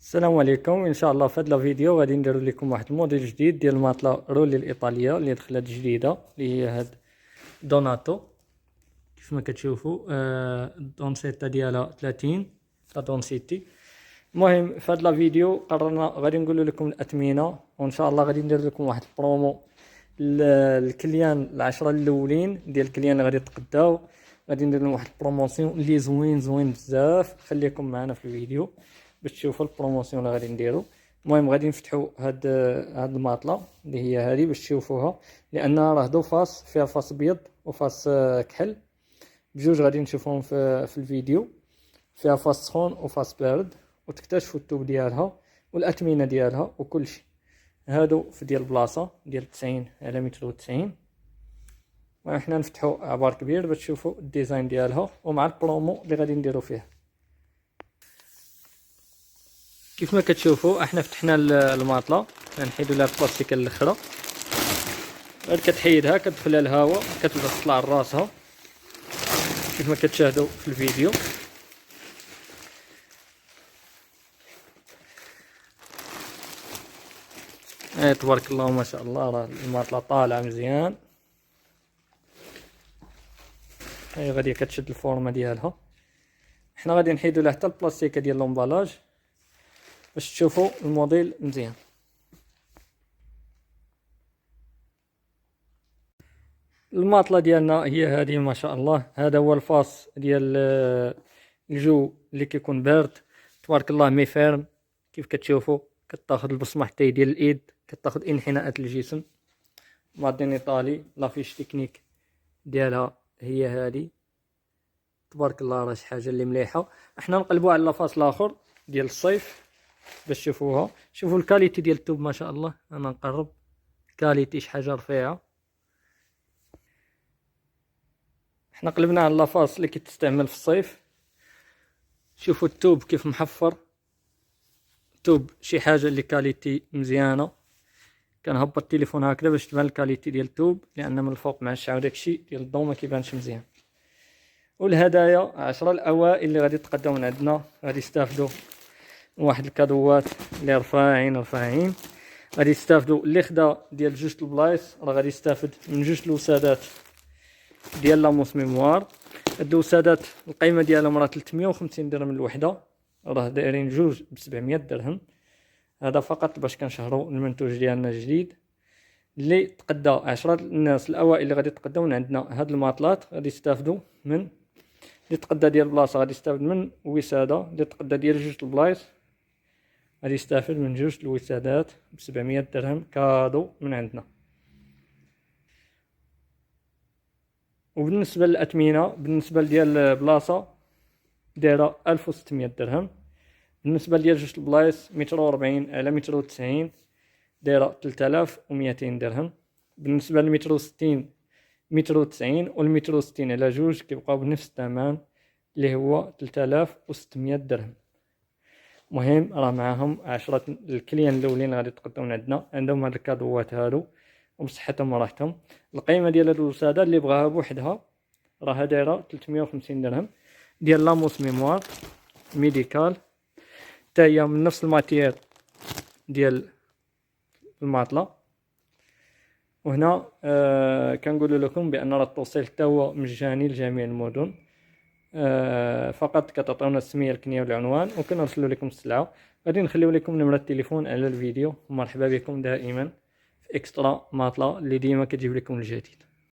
السلام عليكم. ان شاء الله في هذا الفيديو غادي نديرو لكم واحد الموديل جديد ديال الماطله رولي الايطاليه اللي دخلت جديده، اللي هي هاد دوناتو. كيف ما كتشوفوا الدونسيتا ديالها 30 لا دونسيتي. المهم في هذا الفيديو قررنا غادي نقول لكم الاثمنه، وان شاء الله غادي ندير لكم واحد البرومو الكليان العشرة الاولين ديال الكليان اللي غادي يتقداو. غادي ندير لهم واحد البروموسيون اللي زوين بزاف. خليكم معنا في الفيديو باش تشوفوا البروموسيون اللي غادي نديرو. المهم غادي نفتحوا هاد الماطله اللي هي هذه باش تشوفوها، لان راه دو فاس، فيها فاس ابيض وفاس كحل، بجوج غادي نشوفهم في الفيديو. فيها فاس سخون وفاس بارد، وتكتشفوا التوب ديالها والاثمنه ديالها وكل شيء. هادو في ديال البلاصه ديال 90 على متر و90. وحنا نفتحوا عبار كبير باش تشوفوا الديزاين ديالها ومع البرومو اللي غادي نديرو فيها. كيف ما كتشوفوا احنا فتحنا الماطله، غنحيدو لها البلاستيك الاخرى. غير كتحيدها كتدخل الهواء، كتبدا تطلع راسها كيف ما كتشاهدوا في الفيديو. تبارك الله ما شاء الله، راه الماطله طالعه مزيان. هي غادي كتشد الفورمه ديالها. حنا غادي نحيدو لها حتى البلاستيك ديال لومبالاج باش تشوفوا الموديل مزيان. الماطله ديالنا هي هذه ما شاء الله. هذا هو الفاس ديال الجو اللي كيكون بارد. تبارك الله مي فيرم. كيف كتشوفوا كتاخذ البصمه حتى ديال الايد، كتاخذ انحناءات الجسم. مادين ايطالي، لافيش تكنيك ديالها هي هذه. تبارك الله راه شي حاجه اللي مليحه. احنا نقلبوا على الفاس الاخر ديال الصيف باش تشوفوها. شوفوا الكاليتي ديال التوب ما شاء الله. انا نقرب الكاليتي شي حاجه رفيعه. احنا قلبنا على لافاس اللي كتستعمل في الصيف. شوفوا التوب كيف محفر. توب شي حاجه اللي كاليتي مزيانه. كنهبط التليفون هكذا باش تبان الكاليتي ديال التوب، لان من الفوق مع الشعر داكشي ديال الضو ما كيبانش مزيان. والهدايا 10 الاوائل اللي غادي يتقداو من عندنا غادي يستافدوا واحد الكادوات اللي رفاعين. غادي يستافدوا اللي خدا ديال جوج البلايص، راه غادي يستافد من جوج الوسادات ديال لاموس ميموار. هاد الوسادات القيمه ديالهم راه 350 درهم الوحده، راه دايرين جوج ب 700 درهم. هذا فقط باش كنشهروا المنتوج ديالنا الجديد اللي تقدى 10 الناس الاوائل اللي غادي يتقداو من عندنا. هاد الماطلات غادي يستافدوا من اللي تقدى ديال البلاصه غادي يستافد من وساده، اللي تقدى ديال جوج البلايص غادي يستافد من جوج الوسادات ب 700 درهم كادو من عندنا. وبالنسبه للاثمنه، بالنسبه ديال البلاصه دايره 1600 درهم. بالنسبه ديال جوج البلايص 140 على 190 دايره 3200 درهم. بالنسبه ل 160 190 وال 160 على جوج كيبقاو بنفس الثمن اللي هو 3600 درهم. مهم راه معاهم 10 الكليان الاولين غادي يتقدموا من عندنا، عندهم هاد الكادوات هادو وبصحتهم وراحتهم. القيمه ديال هاد الوساده اللي بغاها بوحدها راه دايره 350 درهم ديال لاموس ميموار ميديكال، حتى هي من نفس الماتير ديال الماطله. وهنا كنقول لكم بان راه التوصيل حتى هو مجاني لجميع المدن. فقط كتعطيونا السميه الكنيه والعنوان وكنرسلوا لكم السلعه. غادي نخليو لكم نمره التليفون على الفيديو. ومرحبا بكم دائما في اكسترا ماطله اللي ديما كتجيب لكم الجديد.